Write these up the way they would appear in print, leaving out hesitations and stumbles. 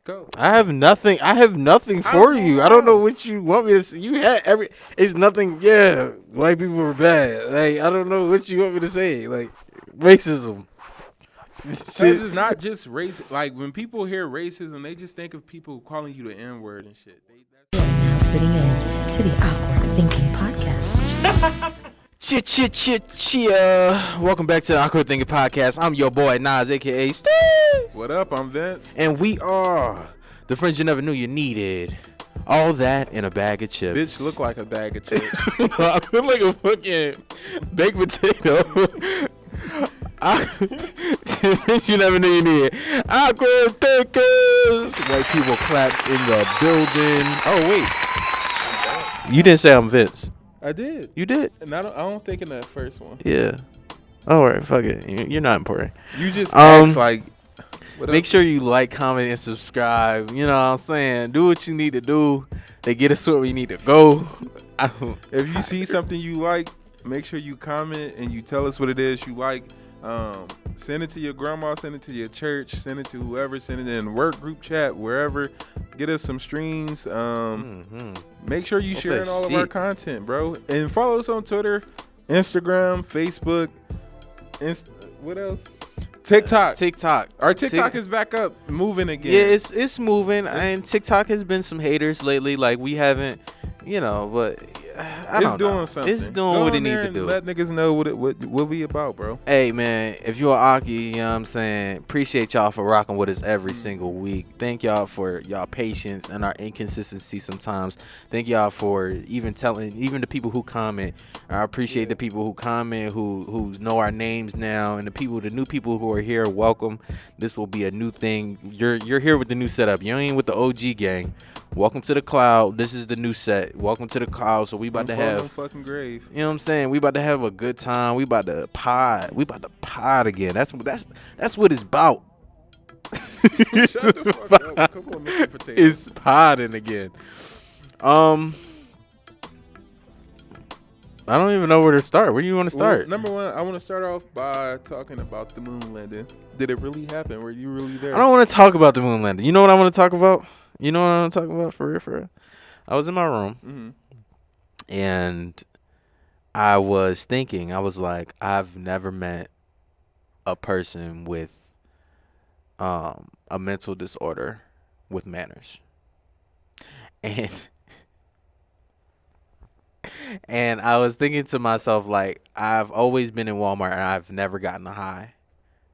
Go. I have nothing. I have nothing for you. I don't know what you want me to say. You had every. It's nothing. Yeah, white people are bad. Like I don't know what you want me to say. Like racism. Because it's not just race. Like when people hear racism, they just think of people calling you the N word and shit. You are now tuning in to the Awkward Thinking Podcast. Chia. Welcome back to the Awkward Thinking Podcast. I'm your boy Nas, aka Steve. What up? I'm Vince. And we are the friends you never knew you needed. All that in a bag of chips. Bitch look like a bag of chips. I feel like a fucking baked potato. You never knew you needed. Awkward Thinkers. White people clapped in the building. Oh, wait. You didn't say I'm Vince. I did. You did? And I don't think in that first one. Yeah. All right, fuck it. You're not important. You just asked like. Make sure you like, comment, and subscribe. You know what I'm saying? Do what you need to do to get us where we need to go. If you see something you like, make sure you comment and you tell us what it is you like. Send it to your grandma, send it to your church, send it to whoever, send it in work group chat, wherever. Get us some streams. Make sure you sharing all of our content, bro. And follow us on Twitter, Instagram, Facebook, what else? TikTok. Our TikTok is back up, moving again. Yeah, it's moving, and TikTok has been some haters lately. Like we haven't, but it's doing something. It's doing what it needs to do. Let niggas know what we about, bro. Hey man, if you're Aki, you know what I'm saying, appreciate y'all for rocking with us every single week. Thank y'all for y'all patience and our inconsistency sometimes. Thank y'all for even the people who comment. I appreciate the people who comment, who know our names now, and the new people who are here. Welcome. This will be a new thing. You're here with the new setup. You ain't with the OG gang. Welcome to the cloud. This is the new set. Welcome to the cloud. So we about to have fucking grave. You know what I'm saying? We about to have a good time. We about to pod. We about to pod again. That's what it's about. Shut the fuck up. Come on, Mr. Potato. It's podding again. I don't even know where to start. Where do you want to start? Well, number one, I want to start off by talking about the moon landing. Did it really happen? Were you really there? I don't want to talk about the moon landing. You know what I want to talk about? You know what I want to talk about for real? I was in my room, and I was thinking. I was like, I've never met a person with a mental disorder with manners, and I was thinking to myself, like, I've always been in Walmart and I've never gotten a high,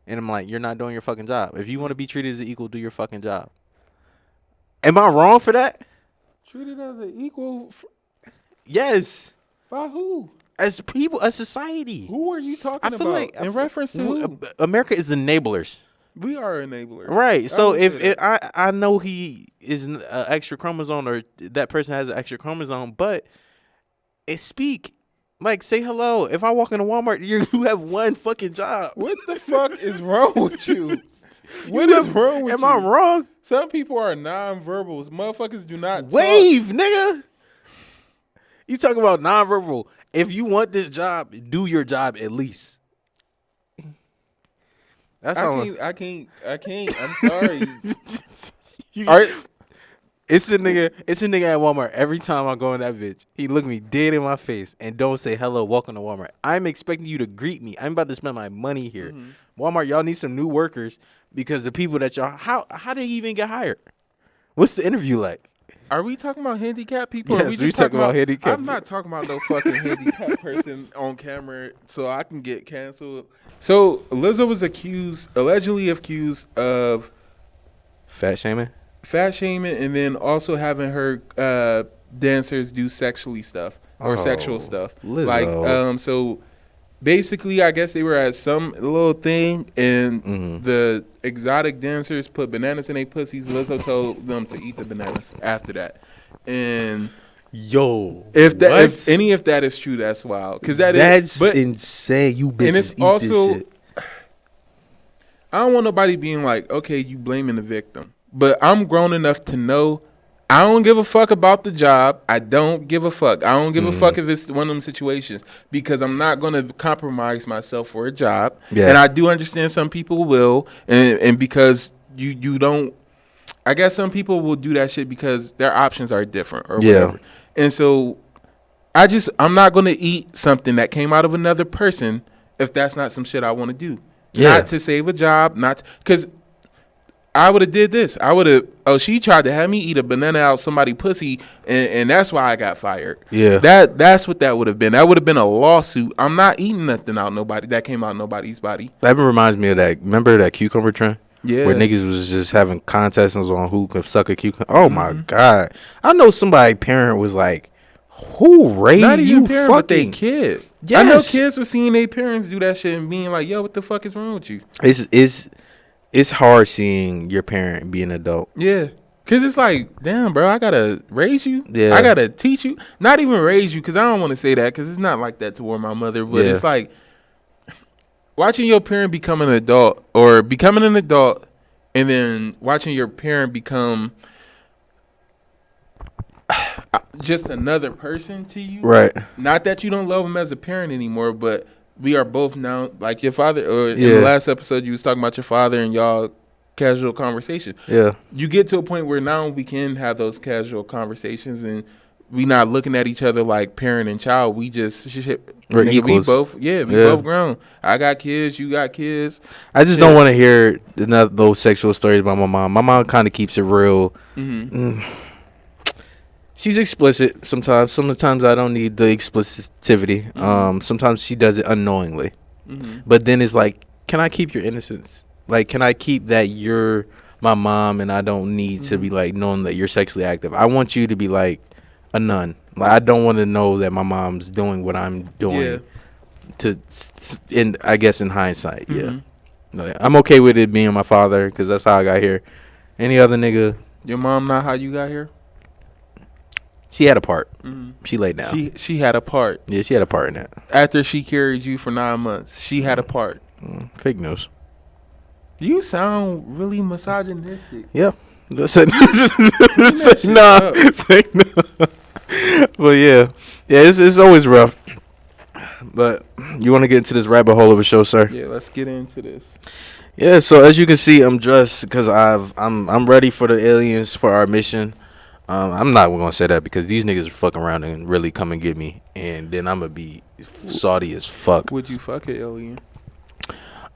and I'm like, you're not doing your fucking job. If you want to be treated as an equal, do your fucking job. Am I wrong for that? Treated as an equal? Yes. By who? As people, as society. Who are you talking about? Like, in reference to who? America is enablers. We are enablers. Right. So if I know he is an extra chromosome, or that person has an extra chromosome, but speak. Like, say hello. If I walk into Walmart, you have one fucking job. What the fuck is wrong with you? What is wrong with you? Am I wrong? Some people are non-verbals. Motherfuckers do not wave, nigga. You talking about non-verbal. If you want this job, do your job at least. That's I can't. I'm sorry. All right. It's a nigga at Walmart. Every time I go in that bitch, he look me dead in my face and don't say hello, welcome to Walmart. I'm expecting you to greet me. I'm about to spend my money here. Walmart, y'all need some new workers because the people that y'all how they even get hired? What's the interview like? Are we talking about handicapped people? Yes, we talking about handicapped. I'm not talking about no fucking handicapped person on camera so I can get canceled. So Lizzo was allegedly accused of fat shaming, and then also having her dancers do sexual stuff. Lizzo. Like, so basically, I guess they were at some little thing, and the exotic dancers put bananas in their pussies. Lizzo told them to eat the bananas after that. And if any of that is true, that's wild. Because that's insane. You bitches and it's eat also, this shit. I don't want nobody being like, okay, you blaming the victim. But I'm grown enough to know I don't give a fuck about the job. I don't give a fuck. I don't give a fuck if it's one of them situations because I'm not going to compromise myself for a job. Yeah. And I do understand some people will. And because you don't, I guess some people will do that shit because their options are different or Yeah. whatever. And so I'm not going to eat something that came out of another person if that's not some shit I want to do. Yeah. Not to save a job, because I would have did this. She tried to have me eat a banana out somebody's pussy, and that's why I got fired. Yeah. That's what that would have been. That would have been a lawsuit. I'm not eating nothing out that came out nobody's body. That reminds me of that. Remember that cucumber trend? Yeah. Where niggas was just having contests on who could suck a cucumber. Oh my God. I know somebody parent was like, who raised Not even you parent, but they fucking kid. Yes. I know kids were seeing their parents do that shit and being like, yo, what the fuck is wrong with you? It's hard seeing your parent be an adult. Yeah. Because it's like, damn, bro, I got to raise you. Yeah. I got to teach you. Not even raise you, because I don't want to say that, because it's not like that toward my mother. But Yeah. it's like watching your parent become an adult, or becoming an adult, and then watching your parent become just another person to you. Right. Not that you don't love him as a parent anymore, but we are both now, like your father, or in Yeah. the last episode, you was talking about your father and y'all casual conversation. Yeah. You get to a point where now we can have those casual conversations, and we not looking at each other like parent and child. We just We're nigga, equals. We both, we both grown. I got kids, you got kids. I just don't want to hear those sexual stories about my mom. My mom kind of keeps it real. She's explicit sometimes. Sometimes I don't need the explicitity. Sometimes she does it unknowingly. But then it's like, can I keep your innocence? Like, can I keep that you're my mom and I don't need to be like knowing that you're sexually active? I want you to be like a nun. Like, I don't want to know that my mom's doing what I'm doing. I guess in hindsight, yeah. Like, I'm okay with it being my father because that's how I got here. Any other nigga, Your mom not how you got here? she had a part. She laid down. She had a part. Yeah, she had a part in that. After she carried you for 9 months, she had a part. Fake news. You sound really misogynistic. Yeah. Say shit no. up. Say no. But yeah, it's always rough. But you want to get into this rabbit hole of a show, sir? Yeah, let's get into this. Yeah. So as you can see, I'm dressed because I'm ready for the aliens for our mission. I'm not gonna say that because these niggas are fucking around and really come and get me, and then I'm gonna be salty as fuck. Would you fuck an alien?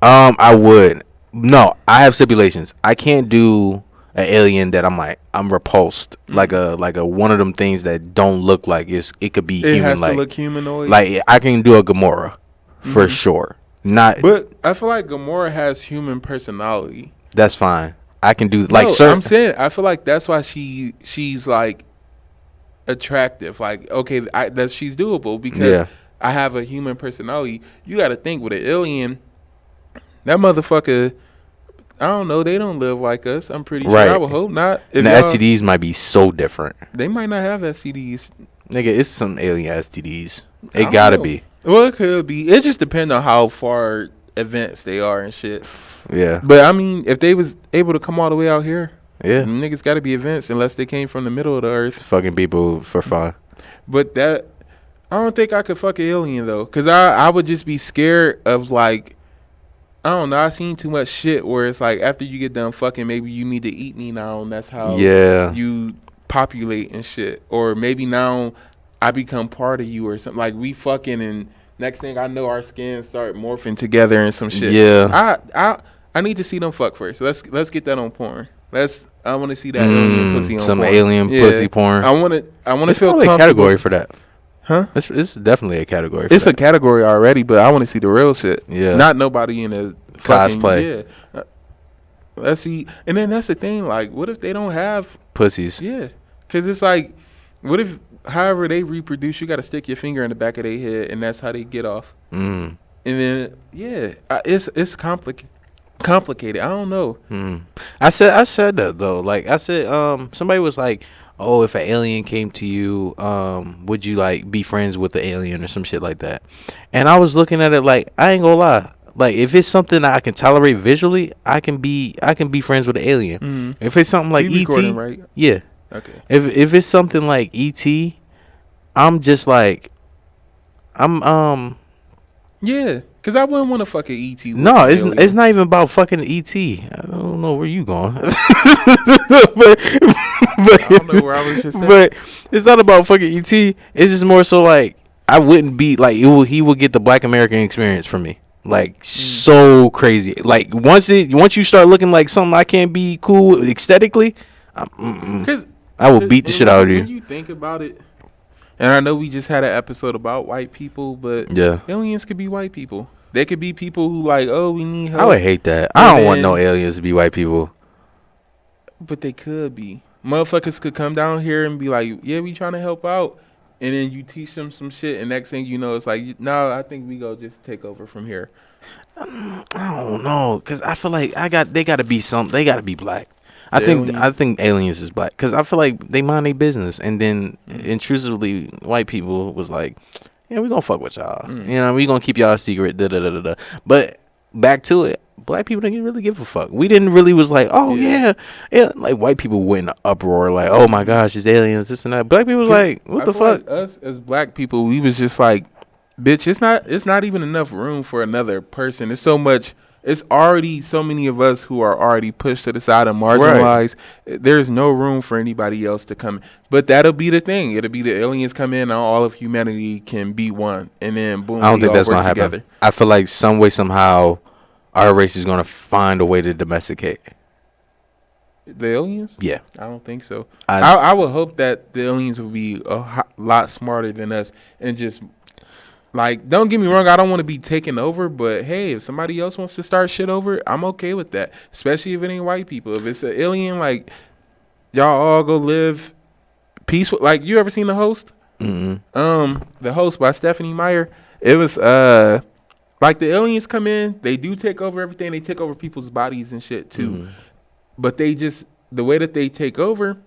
I would. No, I have stipulations. I can't do an alien that I'm repulsed, like a one of them things that don't look like it could be It human. has Like, to look humanoid. like I can do a Gamora for sure. Not, but I feel like Gamora has human personality. that's fine. I can do like No, certain. I'm saying I feel like that's why she's like attractive. Like, okay, that she's doable because Yeah. I have a human personality. You got to think with an alien, that motherfucker. I don't know. They don't live like us. I'm pretty Right. sure. I would hope not. If And the y'all- STDs might be so different. they might not have STDs. Nigga, it's some alien STDs. I It don't gotta know. be. Well, it could be. It just depends on how far advanced they are and shit. Yeah. But I mean, if they was able to come all the way out here, Yeah. niggas got to be advanced unless they came from the middle of the earth. Fucking people for fun. But that, I don't think I could fuck an alien though, cause I would just be scared of like, I don't know. I seen too much shit where it's like after you get done fucking, maybe you need to eat me now, and that's how Yeah. you populate and shit. Or maybe now I become part of you or something. Like we fucking and next thing I know, our skins start morphing together and some shit. Yeah. I need to see them fuck first. Let's get that on porn. I want to see that alien pussy on some porn. alien pussy porn. I want to It's feel probably a comfortable. category for that. Huh? It's definitely a category. For It's that. a category already, but I want to see the real shit. Yeah. Not nobody in a fucking, Cosplay. Yeah. Let's see. And then that's the thing. Like, what if they don't have? pussies. Yeah. Because it's like, what if, however they reproduce, you got to stick your finger in the back of their head, and that's how they get off. And then, yeah, it's complicated. I don't know. I said that though. Like I said, somebody was like, "Oh, if an alien came to you, would you like be friends with the alien or some shit like that?" And I was looking at it like, I ain't gonna lie. Like if it's something that I can tolerate visually, I can be friends with the alien. If it's something like We ET, recording, right? yeah. Okay. If it's something like ET, I'm just like, Yeah. Because I wouldn't want to fuck an ET. no, it's not even about fucking ET. I don't don't know where you going. but I don't know where I was just at. But it's not about fucking ET. It's just more so like I wouldn't be like he would get the Black American experience from me. Like so crazy. Like once you start looking like something I can't be cool with aesthetically, I will beat the shit out of you. When you think about it, and I know we just had an episode about white people, but Yeah. aliens could be white people. They could be people who like, oh, we need help. I would hate that. I don't want no aliens to be white people. But they could be. Motherfuckers could come down here and be like, yeah, we trying to help out. And then you teach them some shit, and next thing you know, it's like, no, I think we go just take over from here. I don't know, cause I feel like they gotta be They gotta be black. I think aliens is black, cause I feel like they mind their business, and then intrusively white people was like, yeah, we gonna fuck with y'all. You know, we gonna keep y'all a secret. Da da da da da. But back to it. Black people didn't really give a fuck. We didn't really was like, oh yeah. Like white people went in an uproar, like, oh my gosh, it's aliens, this and that. Black people was like, what the fuck? Like us as black people, we was just like, bitch, it's not even enough room for another person. It's already so many of us who are already pushed to the side and marginalized. Right. There's no room for anybody else to come in. But that'll be the thing. It'll be the aliens come in and all of humanity can be one. And then boom, I don't think that's gonna happen. I feel like some way, somehow, our race is gonna find a way to domesticate the aliens. Yeah, I don't think so. I would hope that the aliens will be a lot smarter than us and just like, don't get me wrong, I don't want to be taken over, but hey, if somebody else wants to start shit over, I'm okay with that. Especially if it ain't white people. If it's an alien, like y'all all go live peaceful. Like, you ever seen The Host? Mm-hmm. The Host by Stephanie Meyer. It was like the aliens come in, they do take over everything. They take over people's bodies and shit too. Mm-hmm. But they just, the way that they take over,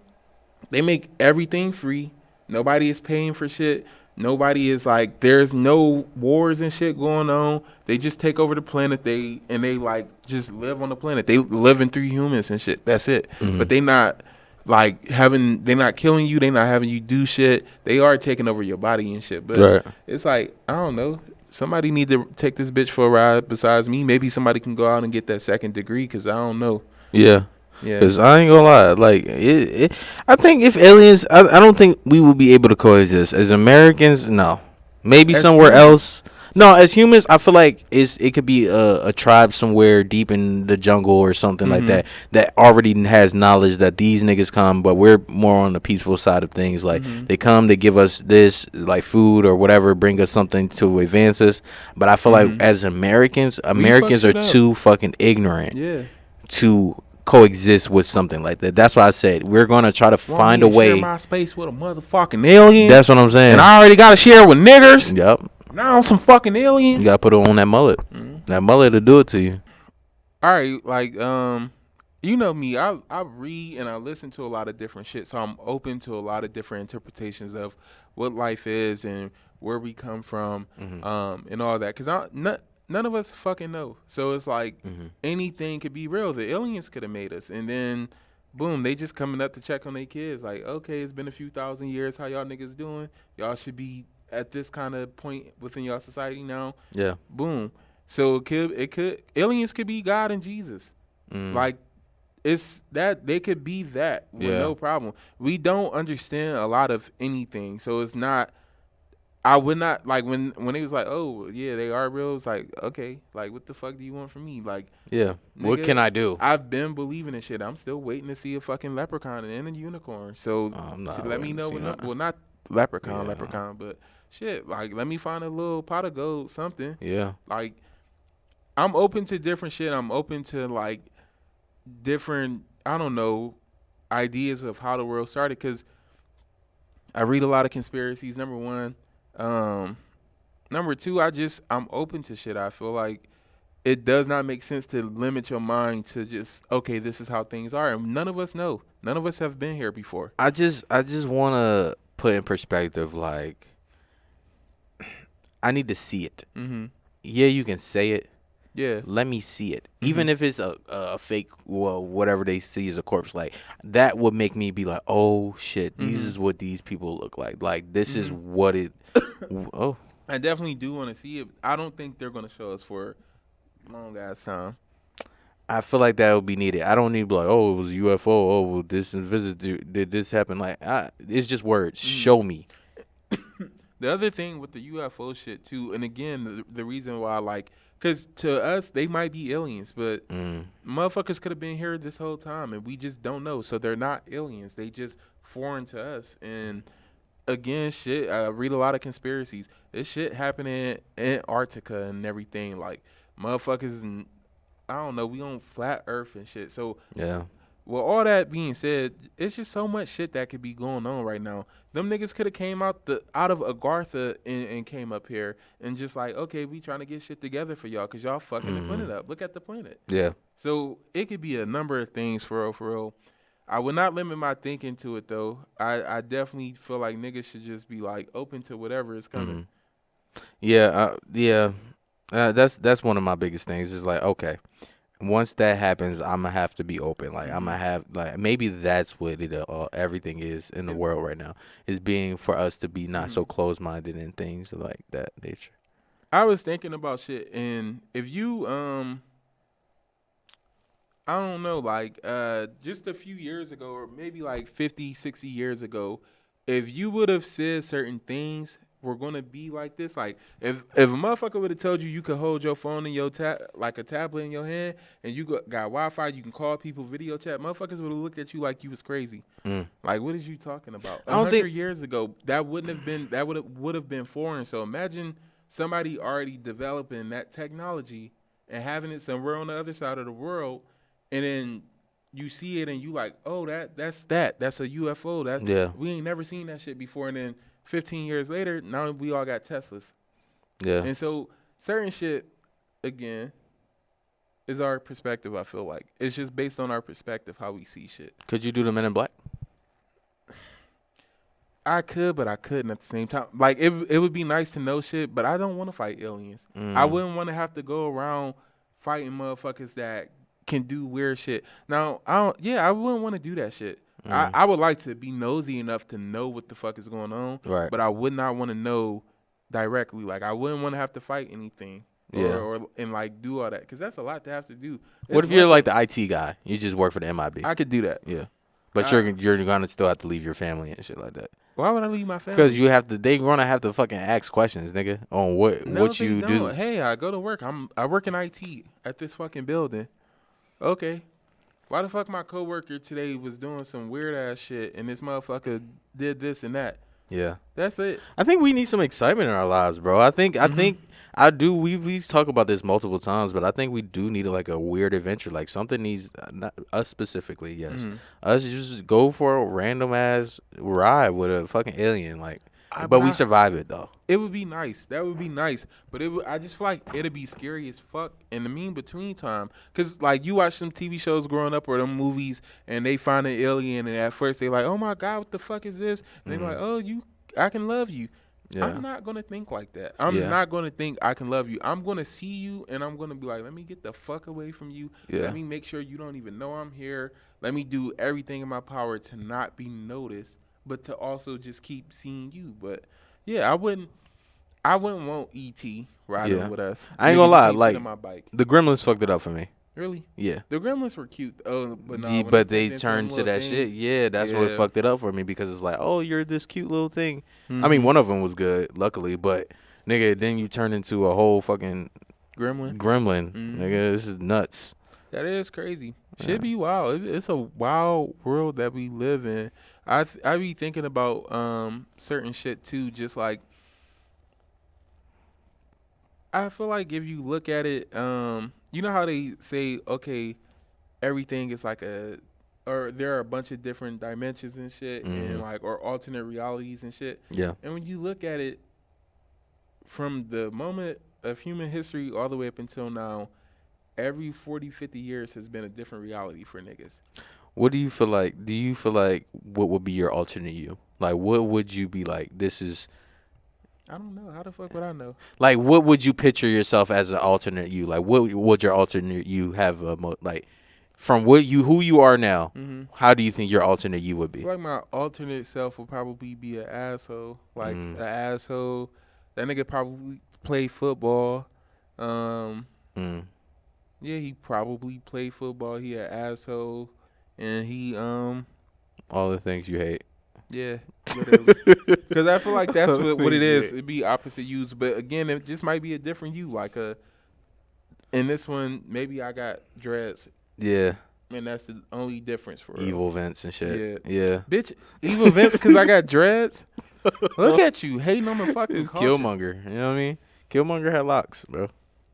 they make everything free. Nobody is paying for shit. Nobody is like, there's no wars and shit going on. They just take over the planet. They like just live on the planet. They living through humans and shit. That's it. Mm-hmm. But they not like they're not killing you. They not having you do shit. They are taking over your body and shit. But It's like, I don't know. Somebody need to take this bitch for a ride besides me. Maybe somebody can go out and get that second degree, because I don't know. Yeah. Because I ain't gonna lie, like I think if aliens, I don't think we will be able to coexist as Americans. No, maybe as somewhere else. No, as humans, I feel like it could be a tribe somewhere deep in the jungle or something like that already has knowledge that these niggas come, but we're more on the peaceful side of things. Like they come, they give us this like food or whatever, bring us something to advance us. But I feel like as Americans are too fucking ignorant to coexist with something like that. That's why I said we're gonna try to find a way. Share my space with a motherfucking alien. That's what I'm saying. And I already gotta share with niggers. Yep. Now I'm some fucking alien. You gotta put it on that mullet. That mullet to do it to you. All right, like you know me. I read and I listen to a lot of different shit, so I'm open to a lot of different interpretations of what life is and where we come from, and all that. Because none of us fucking know. So it's like anything could be real. The aliens could have made us. And then, boom, they just coming up to check on their kids. Like, okay, it's been a few thousand years. How y'all niggas doing? Y'all should be at this kind of point within y'all society now. Yeah. Boom. So aliens could be God and Jesus. Like, it's that they could be that with no problem. We don't understand a lot of anything. So it's not, I would not, like, when it was like, oh, yeah, they are real, it's like, okay, like, what the fuck do you want from me? Like, yeah, nigga, what can I do? I've been believing in shit. I'm still waiting to see a fucking leprechaun and a unicorn. So let me know. Not leprechaun, but shit, like, let me find a little pot of gold, something. Yeah. Like, I'm open to different shit. I'm open to, like, different, I don't know, ideas of how the world started, because I read a lot of conspiracies, number one. Number two, I'm open to shit. I feel like it does not make sense to limit your mind to just, okay, this is how things are. And none of us know. None of us have been here before. I just want to put in perspective, like, I need to see it. Yeah, you can say it. Yeah. Let me see it. Even if it's a fake, well, whatever they see is a corpse, like, that would make me be like, oh, shit, this is what these people look like. Like, this is what it, oh. I definitely do want to see it. I don't think they're going to show us for a long ass time. I feel like that would be needed. I don't need to be like, oh, it was a UFO. Oh, well, this did this happen? Like, it's just words. Show me. The other thing with the UFO shit too, and again, the reason why, like, because to us they might be aliens, but motherfuckers could have been here this whole time, and we just don't know. So they're not aliens; they just foreign to us. And again, shit, I read a lot of conspiracies. This shit happening in Antarctica and everything, like motherfuckers, and I don't know, we on flat Earth and shit. So Yeah. well, all that being said, it's just so much shit that could be going on right now. Them niggas could have came out of Agartha and came up here and just like, okay, we trying to get shit together for y'all because y'all fucking the planet up. Look at the planet. Yeah. So it could be a number of things for real, for real. I would not limit my thinking to it though. I definitely feel like niggas should just be like open to whatever is coming. Yeah. That's one of my biggest things. Is like, okay, once that happens, I'm gonna have to be open. Like I'm gonna have like maybe that's what it everything is in the world right now is being for us to be not so close minded in things like that nature. I was thinking about shit, and if you I don't know, like just a few years ago, or maybe like 50, 60 years ago, if you would have said certain things were gonna be like this, like if a motherfucker would have told you could hold your phone in your like a tablet in your hand, and you got Wi-Fi, you can call people, video chat, motherfuckers would have looked at you like you was crazy. Like, what is you talking about? I don't 100 think- years ago, that wouldn't have been, that would have been foreign. So imagine somebody already developing that technology and having it somewhere on the other side of the world, and then you see it and you like, oh, that's a UFO. Yeah. We ain't never seen that shit before. And then 15 years later, now we all got Teslas. Yeah. And so certain shit, again, is our perspective. I feel like it's just based on our perspective how we see shit. Could you do the Men in Black? I could, but I couldn't at the same time. Like it would be nice to know shit, but I don't want to fight aliens. I wouldn't want to have to go around fighting motherfuckers that can do weird shit. Now, I wouldn't want to do that shit. I would like to be nosy enough to know what the fuck is going on, Right. but I would not want to know directly. Like I wouldn't want to have to fight anything, Yeah. or and like do all that, because that's a lot to have to do. What It's if you're one like the IT guy? You just work for the MIB. I could do that. Yeah. But you're gonna still have to leave your family and shit like that. Why would I leave my family? Because you have to. They gonna have to fucking ask questions, nigga, on what No, they you do. don't. Hey, I go to work. I work in IT at this fucking building. Okay. Why the fuck my coworker today was doing some weird ass shit and this motherfucker did this and that? Yeah. That's it. I think we need some excitement in our lives, bro. I think I do. We talk about this multiple times, but I think we do need like a weird adventure. Like something needs not us specifically. Yes, us just go for a random ass ride with a fucking alien. Like, but we survive it though. It would be nice. That would be nice. But I just feel like it'd be scary as fuck in the mean between time. Cause like you watch some TV shows growing up or them movies and they find an alien and at first they like, oh my God, what the fuck is this? And they're like, oh, I can love you. Yeah. I'm not gonna think like that. I'm not gonna think I can love you. I'm gonna see you and I'm gonna be like, let me get the fuck away from you. Yeah. Let me make sure you don't even know I'm here. Let me do everything in my power to not be noticed, but to also just keep seeing you. But yeah, I wouldn't want E.T. riding with us. I ain't Nigga, gonna you lie, can't sit like on my bike. the Gremlins fucked it up for me. Really? Yeah. The Gremlins were cute. Oh, but no. Yeah, when but they they into turned them to little that shit. things- Yeah, that's what Yeah. fucked it up for me because it's like, oh, you're this cute little thing. I mean, one of them was good, luckily, but nigga, then you turn into a whole fucking Gremlin. gremlin. Nigga, this is nuts. That is crazy. Should be wild. It's a wild world that we live in. I be thinking about certain shit too. Just like I feel like if you look at it, you know how they say, okay, everything is like or there are a bunch of different dimensions and shit, and like or alternate realities and shit. Yeah. And when you look at it from the moment of human history all the way up until now, every 40, 50 years has been a different reality for niggas. What do you feel like? Do you feel like what would be your alternate you? Like, what would you be like? This is I don't know. How the fuck would I know? like, what would you picture yourself as an alternate you? Like, what would your alternate you have? Like, from who you are now, how do you think your alternate you would I be? feel like my alternate self would probably be an asshole. Like an asshole. That nigga probably play football. Yeah, he probably played football. He an asshole, and he All the things you hate. yeah, whatever. Because I feel like that's what it is. Shit. It'd be opposite use, but again, it just might be a different you. Like in this one, maybe I got dreads, Yeah. and that's the only difference for real. Evil Vince and shit. Yeah. Bitch, evil Vince because I got dreads. Look at you hating on the fucking It's culture. Killmonger. You know what I mean? Killmonger had locks, bro.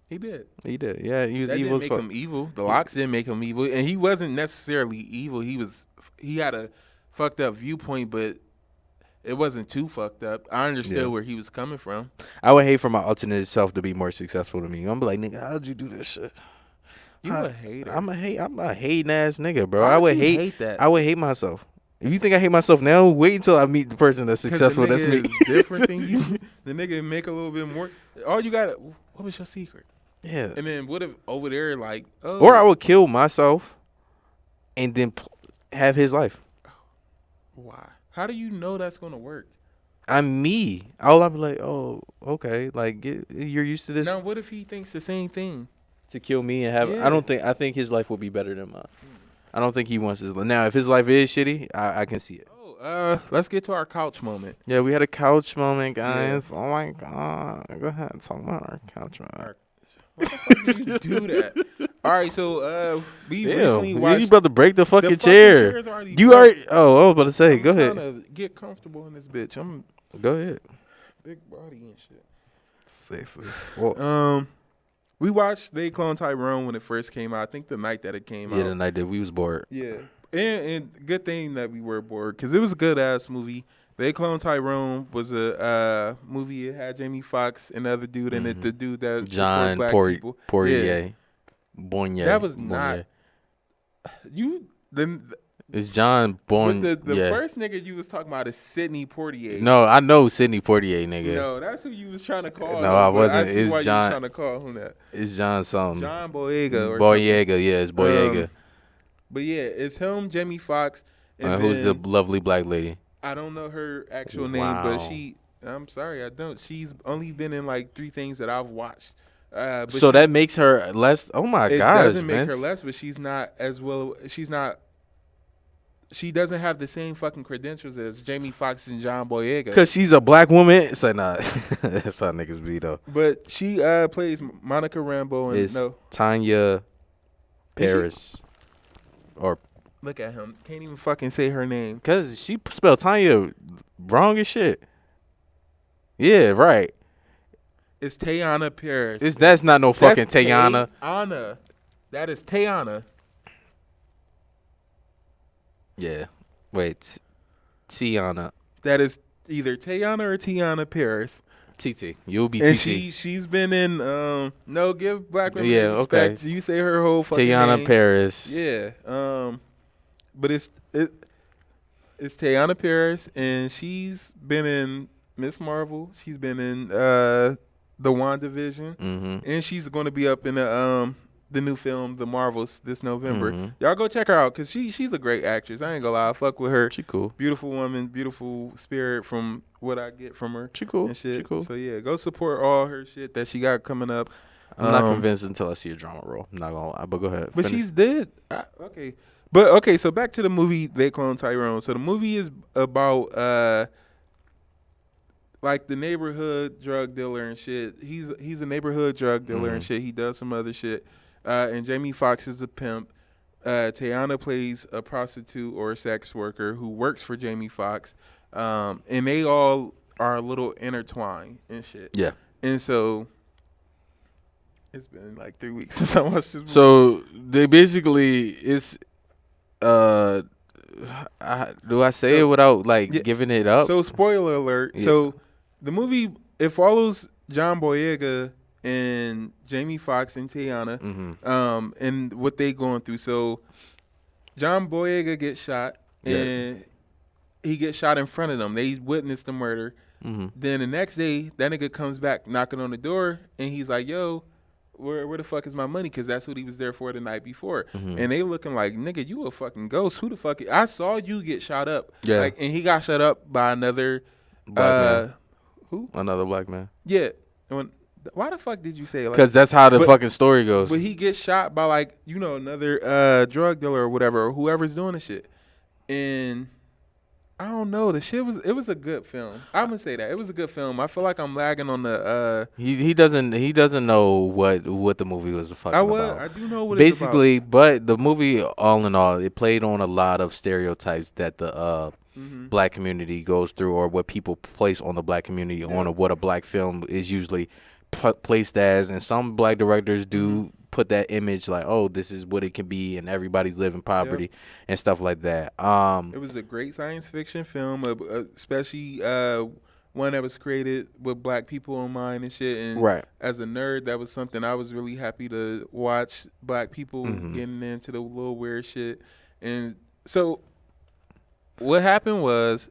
He did. He did. Yeah, he was That evil didn't as make fuck. him evil. The locks didn't make him evil, and he wasn't necessarily evil. He had a fucked up viewpoint, but it wasn't too fucked up. I understood Yeah. where he was coming from. I would hate for my alternate self to be more successful than me. I'm be like, nigga, how'd you do this shit? You a hater. I'm a hating ass nigga, bro. Why I would would you hate. hate that? I would hate myself. If you think I hate myself now, wait until I meet the person that's 'Cause the successful. That's me. nigga is different than you. The nigga make a little bit more. All you got. What was your secret? Yeah. And then what if over there like, oh, Or I would kill myself, and then have his life. why? How do you know that's gonna work? I'm me. I'll be like, oh, okay, like you're used to this. Now, what if he thinks the same thing? To kill me and have. Yeah. I think his life will be better than mine. I don't think he wants his life. Now, if his life is shitty, I can see it. Oh, let's get to our couch moment. Yeah, we had a couch moment, guys. Oh my god. Go ahead and talk about our couch moment. Why the fuck did you do that? All right, so we recently Damn, watched. you about to break the fucking fucking chair. chair's already You broke. already. Oh, I was about to say. I'm Go ahead. trying to get comfortable in this bitch. I'm Go ahead. big body and shit. Safely. Well, We watched They Clone Tyrone when it first came out. I think the night that it came yeah, out. the night that we was bored. Yeah, and good thing that we were bored because it was a good ass movie. They Clone Tyrone was a movie. It had Jamie Foxx and the other dude in it. The dude that support John black Poirier. people. Poirier. Bonnier. That was Bonnier. not you. Then It's John Bon. the yeah. first nigga you was talking about is Sidney Poitier. No, I know Sidney Poitier, nigga. No, that's who you was trying to call. No, I but wasn't. I see It's why John- you was trying to call him that. It's John something. John Boyega or something. Boyega, yeah, it's Boyega. But yeah, it's him, Jamie Foxx, and Who's the then- lovely black lady? I don't know her actual name, Wow. but I'm sorry, I don't. She's only been in like 3 things that I've watched. But So that makes her less. Oh my it gosh, doesn't make Vince. her less, but she's not as well. She's not. She doesn't have the same fucking credentials as Jamie Foxx and John Boyega. Cause she's a black woman. It's like nah. That's how niggas be though. But she plays Monica Rambeau, and It's no, Tanya Is she? Paris, or look at him, can't even fucking say her name. cause she spelled Tanya wrong as shit. Yeah, right. It's Teyana Paris. That's not no fucking That's Tayana. Teyana. That is Teyana. Yeah. Wait, Tiana. That is either Teyana or Tiana Paris. TT. You'll be And TT. she's been in no, give black women Yeah, respect. okay. You say her whole fucking Tiana name. Paris. Yeah. But it's Teyana Paris, and she's been in Miss Marvel. She's been in the WandaVision, Mm-hmm. and she's going to be up in the new film, The Marvels, this November. Mhm. Y'all go check her out because she's a great actress. I ain't gonna lie, I fuck with her. She cool. Beautiful woman, beautiful spirit from what I get from her. She cool. And shit. She cool. So yeah, go support all her shit that she got coming up. I'm not Um, convinced until I see a drama role. I'm not gonna lie, but go ahead. But Finish. she's dead. Okay. But okay, so back to the movie They Clone Tyrone. So the movie is about like the neighborhood drug dealer and shit. He's a neighborhood drug dealer and shit. He does some other shit. And Jamie Foxx is a pimp. Teyana plays a prostitute or a sex worker who works for Jamie Foxx. And they all are a little intertwined and shit. Yeah. And so it's been like 3 weeks since I watched this movie. So they basically it's do I say it without like Yeah. giving it up? So spoiler alert. Yeah. So the movie it follows John Boyega and Jamie Foxx and Teyana, Mm-hmm. and what they going through. So John Boyega gets shot, and he gets shot in front of them. They witnessed the murder. Mm-hmm. Then the next day, that nigga comes back knocking on the door, and he's like, "Yo, where the fuck is my money?" Because that's what he was there for the night before. Mm-hmm. And they looking like, "Nigga, you a fucking ghost. Who the fuck? I saw you get shot up." Yeah. Like, and he got shot up by another Black man. who? Another black man. Yeah. And Why the fuck did you say like? Because that's how the But- fucking story goes. But he gets shot by like another drug dealer or whatever, or whoever's doing the shit. And I don't know. It was a good film. I'm gonna say that it was a good film. I feel like I'm lagging on the. He doesn't know what the movie was fucking about. I do know what Basically, but the movie, all in all, it played on a lot of stereotypes that the black community goes through, or what people place on the black community on, or what a black film is usually placed as. And some black directors do put that image like, oh, this is what it can be, and everybody's living poverty and stuff like that. It was a great science fiction film, especially one that was created with black people in mind and shit. And Right. as a nerd, that was something I was really happy to watch. Black people getting into the little weird shit. And so what happened was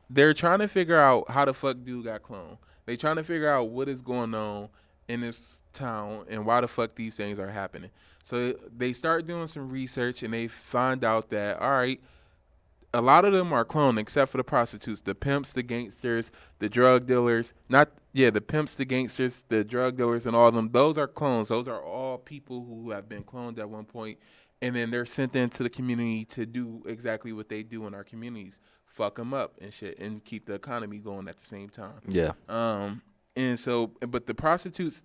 they're trying to figure out how the fuck dude got cloned. They trying to figure out what is going on in this town and why the fuck these things are happening. So they start doing some research and they find out that, all right, a lot of them are cloned except for the prostitutes, the pimps, the gangsters, the drug dealers. The pimps, the gangsters, the drug dealers, and all of them. Those are clones. Those are all people who have been cloned at one point, and then they're sent into the community to do exactly what they do in our communities, fuck them up and shit, and keep the economy going at the same time. Yeah. And so, but the prostitutes,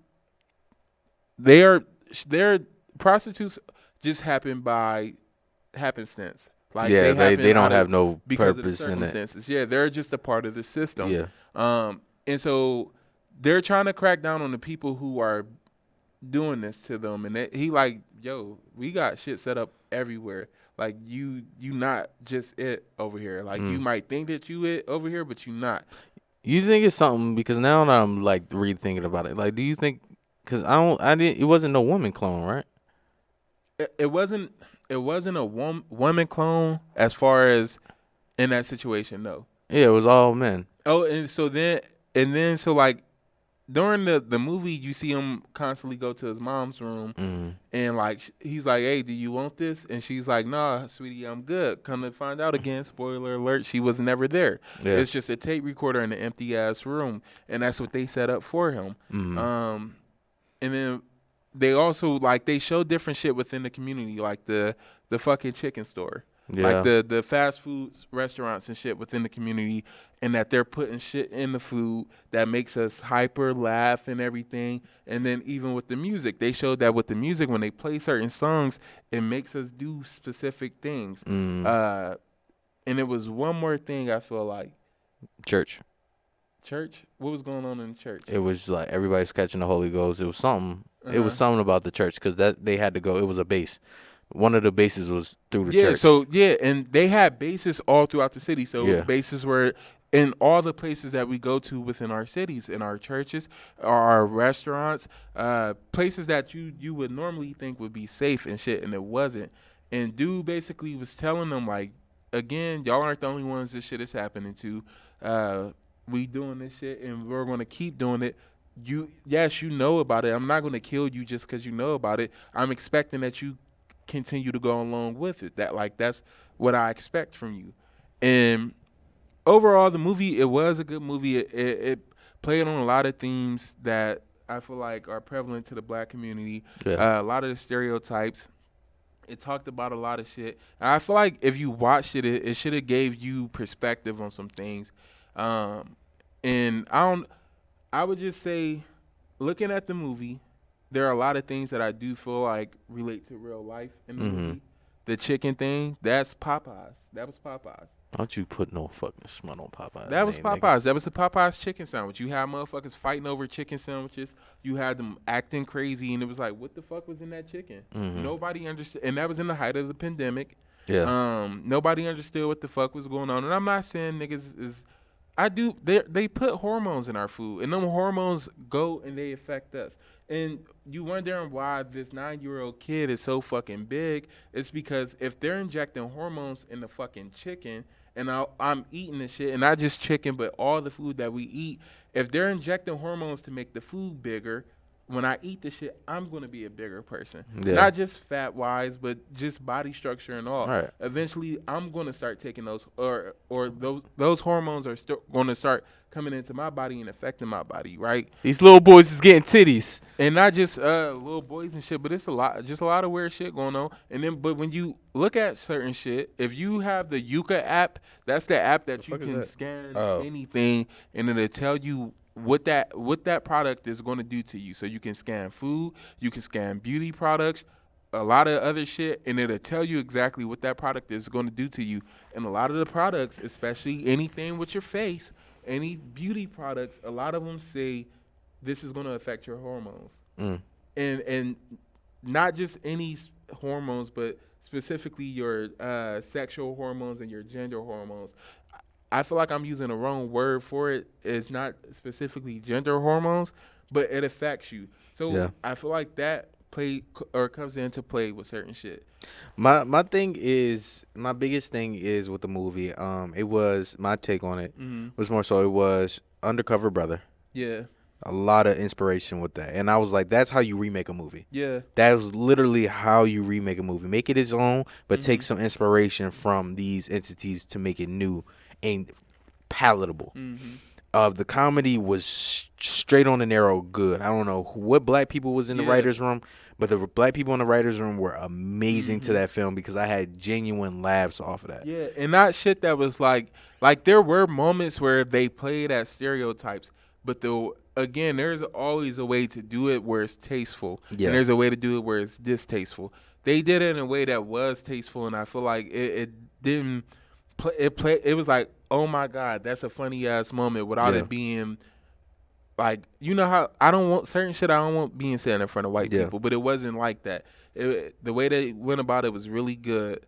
their prostitutes just happen by happenstance. Like they happen don't out have of- no because of the purpose in it. circumstances. Yeah, they're just a part of the system. Yeah. And so they're trying to crack down on the people who are doing this to them. And he like, yo, we got shit set up everywhere. Like you not just it over here. Like you might think that you it over here, but you not. You think it's something, because now that I'm like rethinking about it, like, do you think, because it wasn't no woman clone, right? It wasn't a woman clone as far as in that situation, no. Yeah, it was all men. Oh, and so like during the movie, you see him constantly go to his mom's room, and like he's like, "Hey, do you want this?" And she's like, "Nah, sweetie, I'm good." Come to find out again, spoiler alert, she was never there. Yeah. It's just a tape recorder in an empty ass room, and that's what they set up for him. And then they also like they show different shit within the community, like the fucking chicken store. Yeah. Like the fast food restaurants and shit within the community, and that they're putting shit in the food that makes us hyper, laugh, and everything. And then even with the music, they showed that with the music, when they play certain songs, it makes us do specific things. And it was one more thing I feel like. Church. What was going on in the church? It was like everybody's catching the Holy Ghost. It was something. It was something about the church, because that they had to go. It was a base. One of the bases was through the church. And they had bases all throughout the city. So bases were in all the places that we go to within our cities, in our churches, our restaurants, places that you would normally think would be safe and shit, and it wasn't. And dude basically was telling them, like, again, y'all aren't the only ones this shit is happening to. We doing this shit, and we're going to keep doing it. You know about it. I'm not going to kill you just because you know about it. I'm expecting that you continue to go along with it. That's what I expect from you. And overall, the movie, it was a good movie. It played on a lot of themes that I feel like are prevalent to the black community. A lot of the stereotypes. It talked about a lot of shit. And I feel like if you watched it, it should have gave you perspective on some things. And I would just say, looking at the movie, there are a lot of things that I do feel like relate to real life in the movie. The chicken thing, that's Popeyes. That was Popeyes. Don't you put no fucking smut on Popeyes. That was name, Popeyes. nigga. That was the Popeyes chicken sandwich. You had motherfuckers fighting over chicken sandwiches. You had them acting crazy, and it was like, what the fuck was in that chicken? Nobody understood, and that was in the height of the pandemic. Yeah. Nobody understood what the fuck was going on. And I'm not saying niggas is. They put hormones in our food, and them hormones go and they affect us. And you wondering why this 9-year-old kid is so fucking big? It's because if they're injecting hormones in the fucking chicken, and I'm eating this shit, and not just chicken, but all the food that we eat, if they're injecting hormones to make the food bigger, when I eat this shit, I'm gonna be a bigger person. Yeah. Not just fat wise, but just body structure and all. Right. Eventually, I'm gonna start taking those, or those hormones are still gonna start coming into my body and affecting my body, right? These little boys is getting titties. And not just little boys and shit, but it's a lot of weird shit going on. And then, but when you look at certain shit, if you have the Yuka app, that's the app that you fuck is can that? scan Oh. anything, and it'll tell you what that product is going to do to you. So you can scan food, you can scan beauty products, a lot of other shit, and it'll tell you exactly what that product is going to do to you. And a lot of the products, especially anything with your face, any beauty products, a lot of them say this is going to affect your hormones. And not just any hormones, but specifically your sexual hormones and your gender hormones. I feel like I'm using the wrong word for it. It's not specifically gender hormones, but it affects you. So Yeah. I feel like that comes into play with certain shit. My biggest thing is with the movie. It was my take on it was more so it was Undercover Brother. Yeah. A lot of inspiration with that, and I was like, that's how you remake a movie. Yeah. That was literally how you remake a movie. Make it its own, but take some inspiration from these entities to make it new and palatable. The comedy was straight on the narrow good. I don't know what black people was in the writer's room, but the black people in the writer's room were amazing to that film because I had genuine laughs off of that. Yeah, and not shit that was like there were moments where they played at stereotypes, but again, there's always a way to do it where it's tasteful, Yeah. and there's a way to do it where it's distasteful. They did it in a way that was tasteful, and I feel like it didn't play. It was like, oh my god, that's a funny ass moment without it being like, you know how I don't want being said in front of white people, but it wasn't like that. The way they went about it was really good.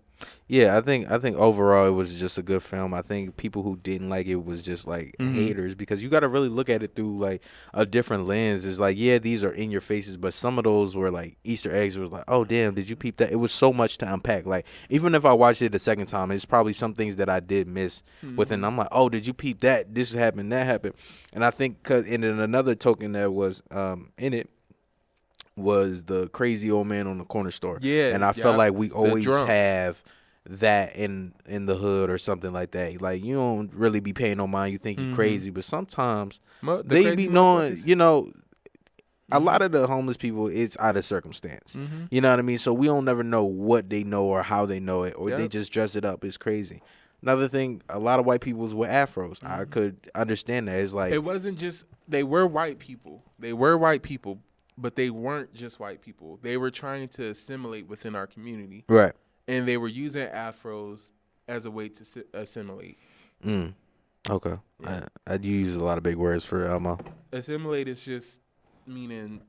Yeah, I think overall it was just a good film. I think people who didn't like it was just like haters because you got to really look at it through like a different lens. It's like, yeah, these are in your faces, but some of those were like Easter eggs. It was like, oh damn, did you peep that? It was so much to unpack. Like even if I watched it the second time, it's probably some things that I did miss within. I'm like, oh, did you peep that? This happened, that happened, and I think and then another token that was in it was the crazy old man on the corner store. Yeah, and I felt like we the always drunk. have that in the hood or something like that. Like you don't really be paying no mind. You think you're crazy, but sometimes The they crazy be knowing. motherfuckers. You know, a lot of the homeless people, it's out of circumstance. You know what I mean? So we don't never know what they know or how they know it, or they Yep. just dress it up. It's crazy. Another thing, a lot of white people was with afros. I could understand that. It's like It wasn't just they were white people. They were white people, but they weren't just white people. They were trying to assimilate within our community, right. and they were using afros as a way to assimilate. Okay. Yeah. I use a lot of big words for Elmo. Assimilate is just meaning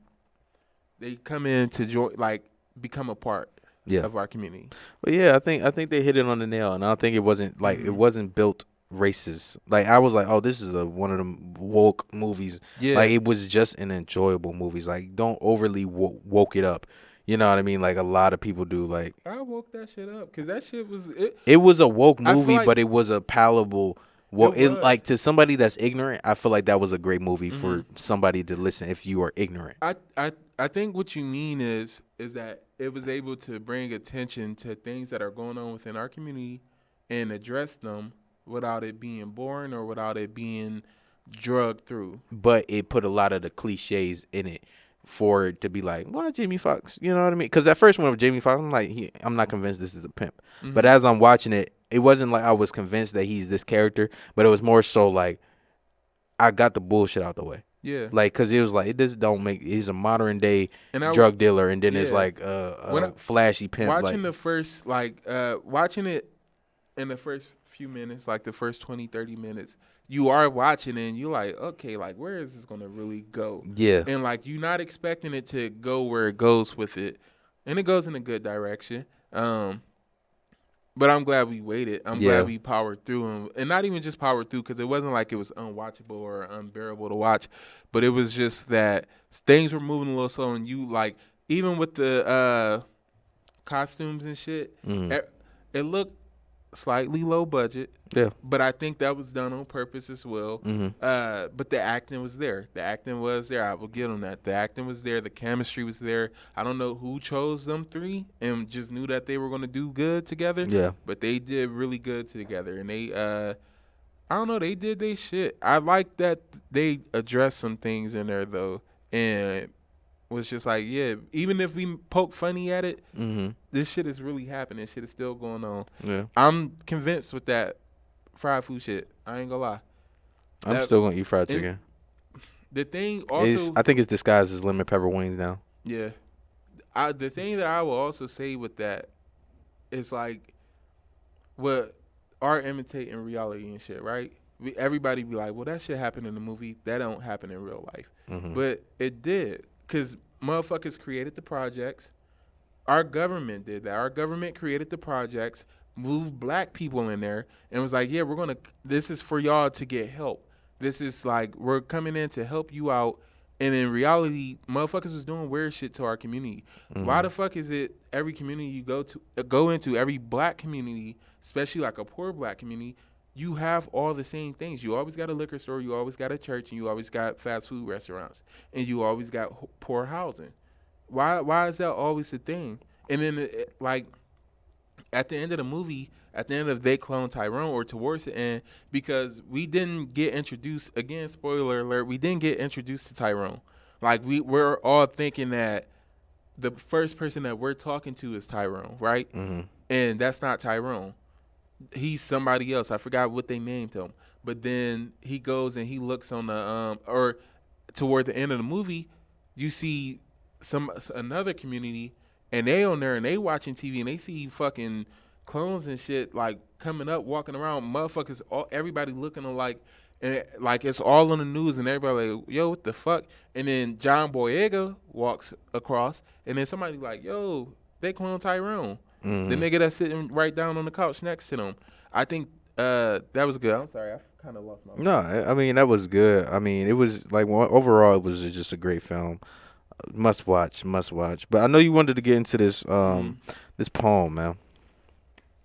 they come in to join, like become a part of our community. But yeah, I think they hit it on the nail, and I don't think it wasn't like it wasn't built racist. Like I was like, oh, this is one of them woke movies. Yeah. Like it was just an enjoyable movies. Like don't overly woke it up. You know what I mean? Like a lot of people do. Like I woke that shit up because that shit was it was a woke I feel movie, like- but it was a palatable. Well, It was. like to somebody that's ignorant, I feel like that was a great movie for somebody to listen if you are ignorant. I think what you mean is that it was able to bring attention to things that are going on within our community and address them without it being boring or without it being drugged through. But it put a lot of the cliches in it for it to be like, why Jamie Foxx? You know what I mean? Because that first one with Jamie Foxx, I'm like, I'm not convinced this is a pimp. But as I'm watching it, it wasn't like I was convinced that he's this character, but it was more so like I got the bullshit out the way. Yeah. Like, because it was like, it just don't make, he's a modern day And I- drug dealer, and then it's Yeah. like When I- a flashy pimp. Watching Like, the first, watching it in the first few minutes, like the first 20, 30 minutes, you are watching it and you're like, okay, like, where is this going to really go? yeah. And, like, you're not expecting it to go where it goes with it. And it goes in a good direction. But I'm glad we waited. I'm Yeah. glad we powered through. And not even just powered through, because it wasn't like it was unwatchable or unbearable to watch. But it was just that things were moving a little slow. And you, like, even with the costumes and shit, it looked slightly low budget. Yeah. But I think that was done on purpose as well. But the acting was there. The acting was there. I will give them that. The acting was there. The chemistry was there. I don't know who chose them three and just knew that they were going to do good together. Yeah. But they did really good together. And they, I don't know, they did their shit. I like that they addressed some things in there, though. And was just like, yeah, even if we poke funny at it, this shit is really happening. Shit is still going on. Yeah. I'm convinced with that fried food shit. I ain't gonna lie. I'm still gonna eat fried chicken. The thing also, I think it's disguised as lemon pepper wings now. yeah. The thing that I will also say with that is like, what art imitating reality and shit, right? Everybody be like, well, that shit happened in the movie. That don't happen in real life. But it did. Because motherfuckers created the projects. Our government did that. Our government created the projects, moved black people in there, and was like, yeah, this is for y'all to get help. This is like, we're coming in to help you out. And in reality, motherfuckers was doing weird shit to our community. Why the fuck is it every community you go into, every black community, especially like a poor black community, you have all the same things. You always got a liquor store, you always got a church, and you always got fast food restaurants, and you always got poor housing. Why is that always the thing? And then, like, at the end of the movie, at the end of They Clone Tyrone, or towards the end, because we didn't get introduced, again, spoiler alert, we didn't get introduced to Tyrone. Like, we're all thinking that the first person that we're talking to is Tyrone, right? And that's not Tyrone. He's somebody else. I forgot what they named him. But then he goes and he looks on the or toward the end of the movie, you see another community, and they on there and they watching TV and they see fucking clones and shit like coming up, walking around, motherfuckers, everybody looking alike, and like it's all on the news and everybody like, yo, what the fuck? And then John Boyega walks across, and then somebody like, yo, they clone Tyrone. The nigga that's sitting right down on the couch next to them. I think that was good. I'm sorry, I kind of lost my mind. No, I mean, that was good. I mean, it was like, overall, it was just a great film. Must watch. But I know you wanted to get into this this poem, man.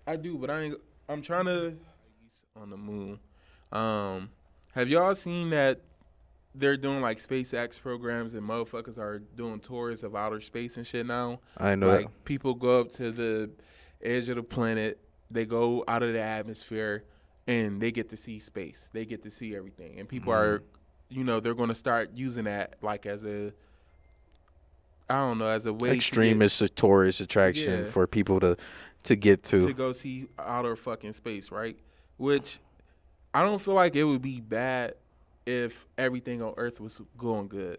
I do, but I'm trying to on the moon. Have y'all seen that they're doing like SpaceX programs and motherfuckers are doing tours of outer space and shit now? I know like that. People go up to the edge of the planet, they go out of the atmosphere, and they get to see space. They get to see everything. And people are, they're going to start using that like as a, I don't know, as a way extremist tourist attraction for people to get to go see outer fucking space, right? Which I don't feel like it would be bad if everything on Earth was going good.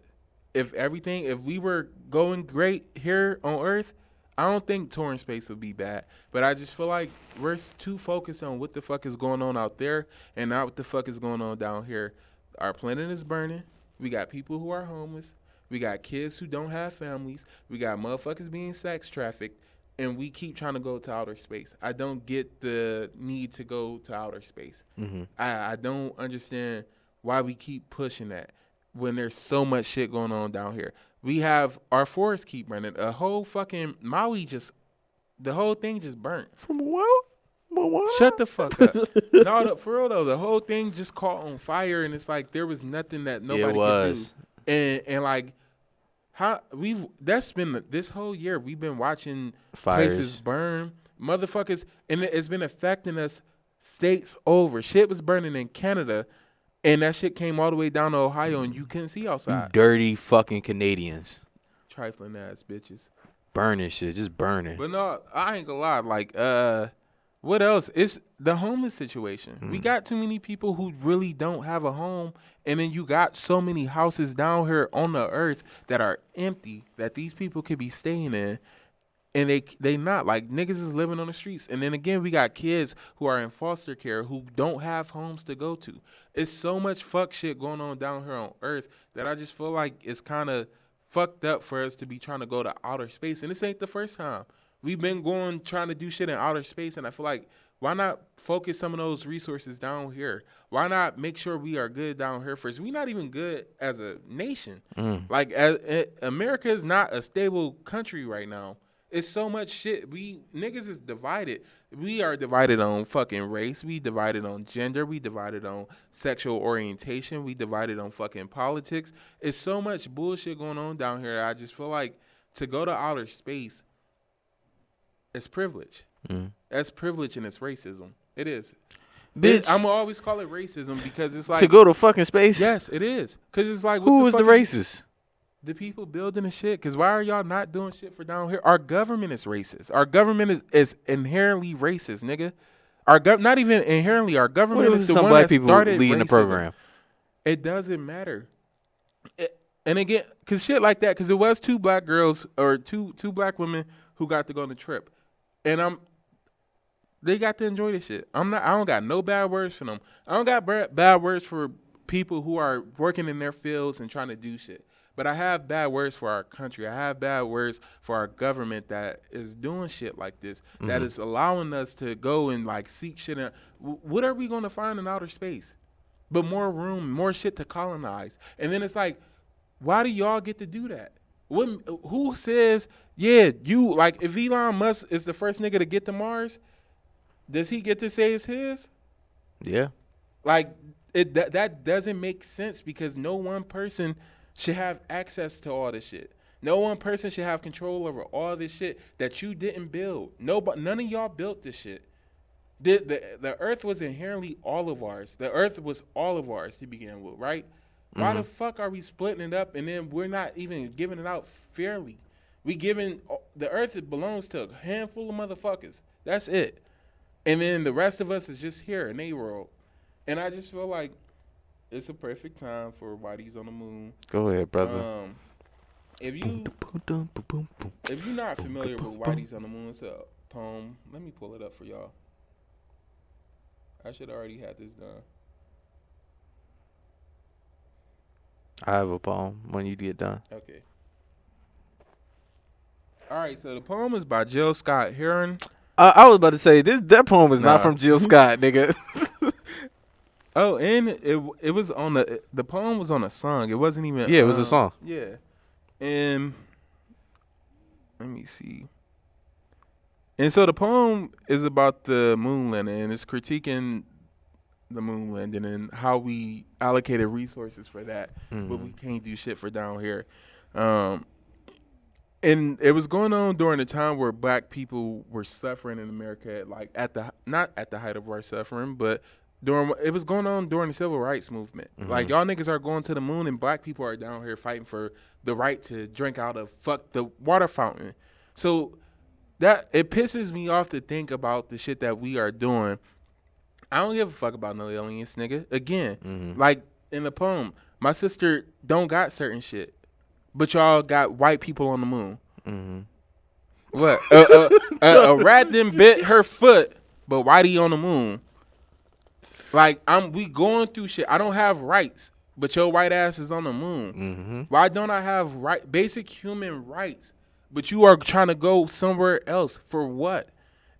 If we were going great here on Earth, I don't think touring space would be bad. But I just feel like we're too focused on what the fuck is going on out there and not what the fuck is going on down here. Our planet is burning. We got people who are homeless. We got kids who don't have families. We got motherfuckers being sex trafficked. And we keep trying to go to outer space. I don't get the need to go to outer space. I don't understand why we keep pushing that when there's so much shit going on down here. We have our forests keep burning. A whole fucking Maui the whole thing just burnt. From what? Shut the fuck up. No, for real though, the whole thing just caught on fire, and it's like there was nothing that nobody could do. And like that's been this whole year we've been watching fires. Places burn, motherfuckers, and it's been affecting us states over. Shit was burning in Canada. And that shit came all the way down to Ohio, and you couldn't see outside. You dirty fucking Canadians. Trifling ass bitches. Burning shit, just burning. But no, I ain't gonna lie. Like, what else? It's the homeless situation. We got too many people who really don't have a home, and then you got so many houses down here on the earth that are empty that these people could be staying in. And they not, like, niggas is living on the streets. And then again, we got kids who are in foster care who don't have homes to go to. It's so much fuck shit going on down here on Earth that I just feel like it's kind of fucked up for us to be trying to go to outer space. And this ain't the first time. We've been trying to do shit in outer space, and I feel like, why not focus some of those resources down here? Why not make sure we are good down here first? We're not even good as a nation. Like, America is not a stable country right now. It's so much shit. We niggas is divided. We are divided on fucking race. We divided on gender. We divided on sexual orientation. We divided on fucking politics. It's so much bullshit going on down here. I just feel like to go to outer space, it's privilege. That's privilege and it's racism. It is. Bitch, I'm gonna always call it racism because it's like to go to fucking space. Yes, it is. Cause it's like Who is the racist? The people building the shit. Cause why are y'all not doing shit for down here? Our government is racist. Our government is inherently racist, nigga. Not even inherently. Our government What is if the some one black that people started leading the racism. program? It doesn't matter. And again, cause shit like that. Cause it was 2 black girls or two black women who got to go on the trip, and they got to enjoy this shit. I don't got no bad words for them. I don't got bad words for people who are working in their fields and trying to do shit. But I have bad words for our country. I have bad words for our government that is doing shit like this, that is allowing us to go and like seek shit. What are we going to find in outer space? But more room, more shit to colonize. And then it's like, why do y'all get to do that? Who says, yeah, you, like if Elon Musk is the first nigga to get to Mars, does he get to say it's his? Yeah. Like that doesn't make sense because no one person should have access to all this shit. No one person should have control over all this shit that you didn't build. None of y'all built this shit. The earth was inherently all of ours. The earth was all of ours to begin with, right? Why the fuck are we splitting it up and then we're not even giving it out fairly? The earth, it belongs to a handful of motherfuckers. That's it. And then the rest of us is just here in a world. And I just feel like it's a perfect time for Whitey's on the Moon. Go ahead, brother. If you're not familiar with Whitey's on the Moon, it's a poem. Let me pull it up for y'all. I should already have this done. I have a poem when you get done. Okay. All right, so the poem is by Jill Scott Heron. I was about to say that poem is not Nah. from Jill Scott, nigga. Oh, and it was on the poem was on a song. It wasn't even. Yeah, it was a song. Yeah, and let me see. And so the poem is about the moon landing, and it's critiquing the moon landing and how we allocated resources for that, but we can't do shit for down here. And it was going on during a time where black people were suffering in America, like not at the height of our suffering, but it was going on during the civil rights movement. Like y'all niggas are going to the moon and black people are down here fighting for the right to drink out of the water fountain. So that it pisses me off to think about the shit that we are doing. I don't give a fuck about no aliens, nigga. Again, like in the poem, my sister don't got certain shit, but y'all got white people on the moon. What? A rat then bit her foot, but Whitey on the moon. Like we going through shit. I don't have rights, but your white ass is on the moon. Why don't I have basic human rights? But you are trying to go somewhere else for what?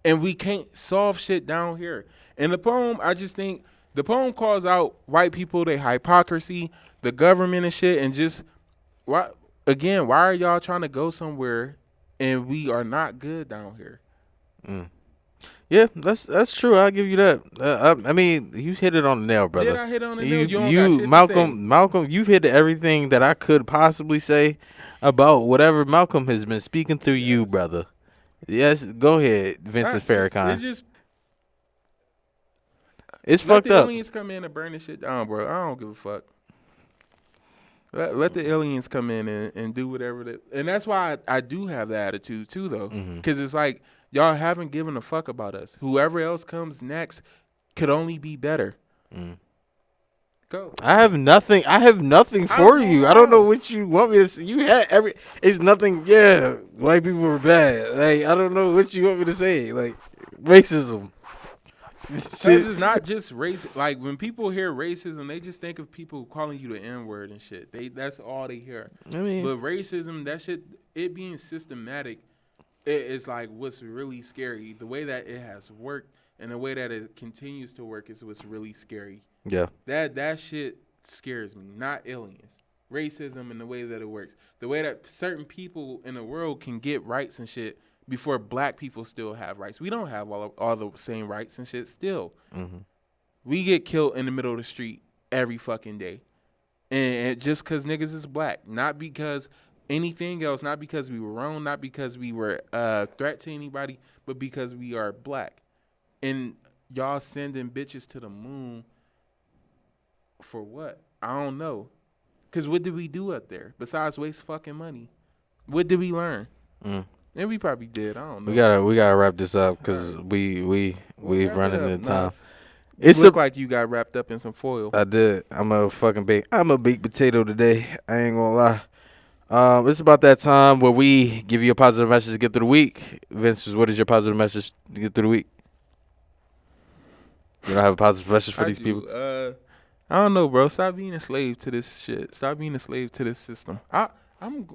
And we can't solve shit down here. In the poem, I just think the poem calls out white people, their hypocrisy, the government and shit, and just why are y'all trying to go somewhere and we are not good down here? Yeah, that's true. I'll give you that. I mean, you hit it on the nail, brother. Did I hit on the nail? You don't got shit to say. Malcolm, you've hit everything that I could possibly say about whatever Malcolm has been speaking through you, brother. Yes, go ahead, Vincent Farrakhan. It's fucked Let up. the aliens come in and burn this shit down, bro. I don't give a fuck. Let the aliens come in and do whatever. And that's why I do have the attitude, too, though. Because it's like, y'all haven't given a fuck about us. Whoever else comes next could only be better. Go. I have nothing for you. I don't know what you want me to say. You had it's nothing. Yeah, white people were bad. Like, I don't know what you want me to say. Like, racism. It's not just race. Like, when people hear racism, they just think of people calling you the N-word and shit. That's all they hear. I mean, but racism, that shit, it being systematic, it's like what's really scary. The way that it has worked and the way that it continues to work is what's really scary. Yeah. That shit scares me, not aliens. Racism and the way that it works. The way that certain people in the world can get rights and shit before black people still have rights. We don't have all the same rights and shit still. Mm-hmm. We get killed in the middle of the street every fucking day. And just because niggas is black, not because anything else, not because we were wrong, not because we were a threat to anybody, but because we are black. And y'all sending bitches to the moon for what? I don't know. Because what did we do up there besides waste fucking money? What did we learn? And we probably did. I don't know. We gotta wrap this up because we've running out of time. It looked like you got wrapped up in some foil. I did. I'm a baked potato today. I ain't gonna lie. It's about that time where we give you a positive message to get through the week. Vince, what is your positive message to get through the week? You don't have a positive message for these people? I don't know, bro. Stop being a slave to this shit. Stop being a slave to this system. I don't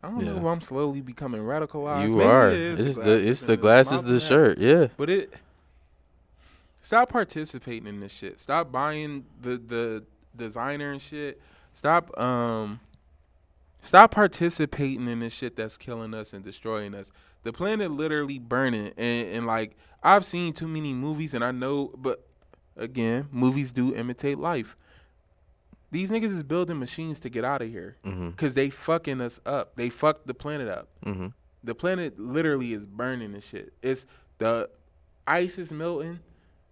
know if I'm slowly becoming radicalized. You Maybe are. It is It's the glasses, the shirt. Yeah. But stop participating in this shit. Stop buying the designer and shit. Stop participating in this shit that's killing us and destroying us. The planet literally burning, and like I've seen too many movies, and I know, but again, movies do imitate life. These niggas is building machines to get out of here because they fucking us up. They fucked the planet up. Mm-hmm. The planet literally is burning and shit. It's the ice is melting.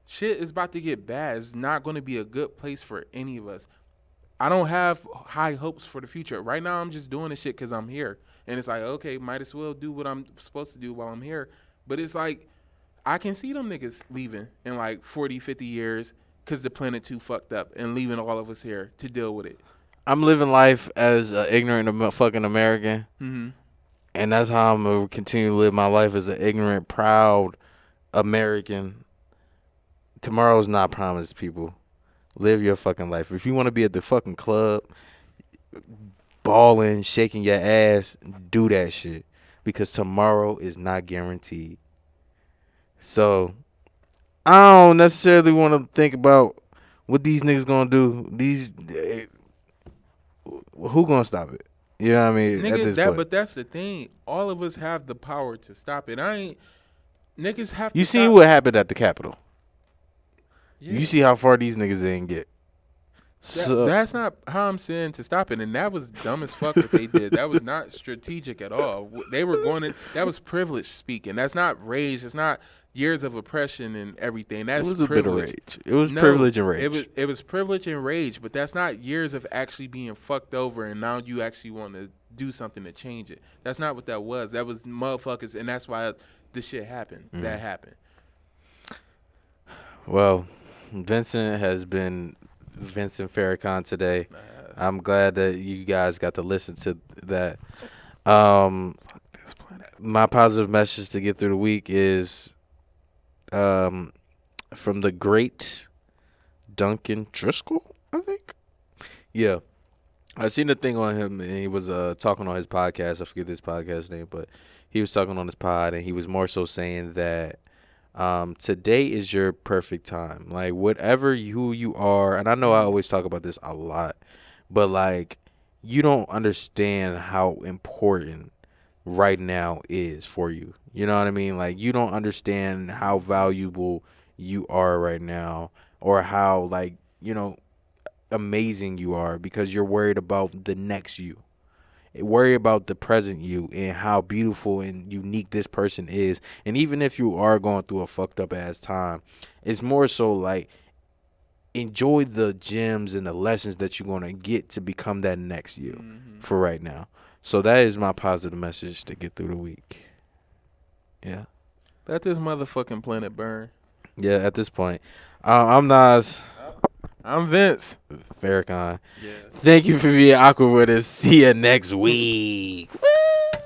Shit is about to get bad. It's not going to be a good place for any of us. I don't have high hopes for the future. Right now, I'm just doing this shit because I'm here. And it's like, okay, might as well do what I'm supposed to do while I'm here. But it's like, I can see them niggas leaving in like 40, 50 years because the planet too fucked up and leaving all of us here to deal with it. I'm living life as an ignorant fucking American. Mm-hmm. And that's how I'm going to continue to live my life as an ignorant, proud American. Tomorrow's not promised, people. Live your fucking life. If you want to be at the fucking club, balling, shaking your ass, do that shit. Because tomorrow is not guaranteed. So, I don't necessarily want to think about what these niggas gonna do. Who gonna stop it? You know what I mean? Nigga, but that's the thing. All of us have the power to stop it. Niggas have to. You seen what happened at the Capitol? Yeah. You see how far these niggas didn't get. That's not how I'm saying to stop it, and that was dumb as fuck what they did. That was not strategic at all. They were that was privilege speaking. That's not rage. It's not years of oppression and everything. That's it was privilege. A bit of rage. It was privilege and rage. It was privilege and rage, but that's not years of actually being fucked over, and now you actually want to do something to change it. That's not what that was. That was motherfuckers, and that's why this shit happened. That happened. Well, Vincent has been Vincent Farrakhan today. I'm glad that you guys got to listen to that. My positive message to get through the week is from the great Duncan Driscoll, I think. Yeah. I seen the thing on him, and he was talking on his podcast. I forget this podcast name, but he was talking on his pod, and he was more so saying that today is your perfect time. Like, whatever who you are, and I know I always talk about this a lot, but like, you don't understand how important right now is for you. You know what I mean? Like, you don't understand how valuable you are right now, or how, like, you know, amazing you are, because you're worried about the next you. Worry about the present you and how beautiful and unique this person is. And even if you are going through a fucked up ass time, it's more so like, enjoy the gems and the lessons that you're going to get to become that next you for right now. So that is my positive message to get through the week. Yeah. Let this motherfucking planet burn. Yeah, at this point. I'm Nas. I'm Vince Farrakhan. Yeah. Thank you for being awkward with us. See you next week. Woo!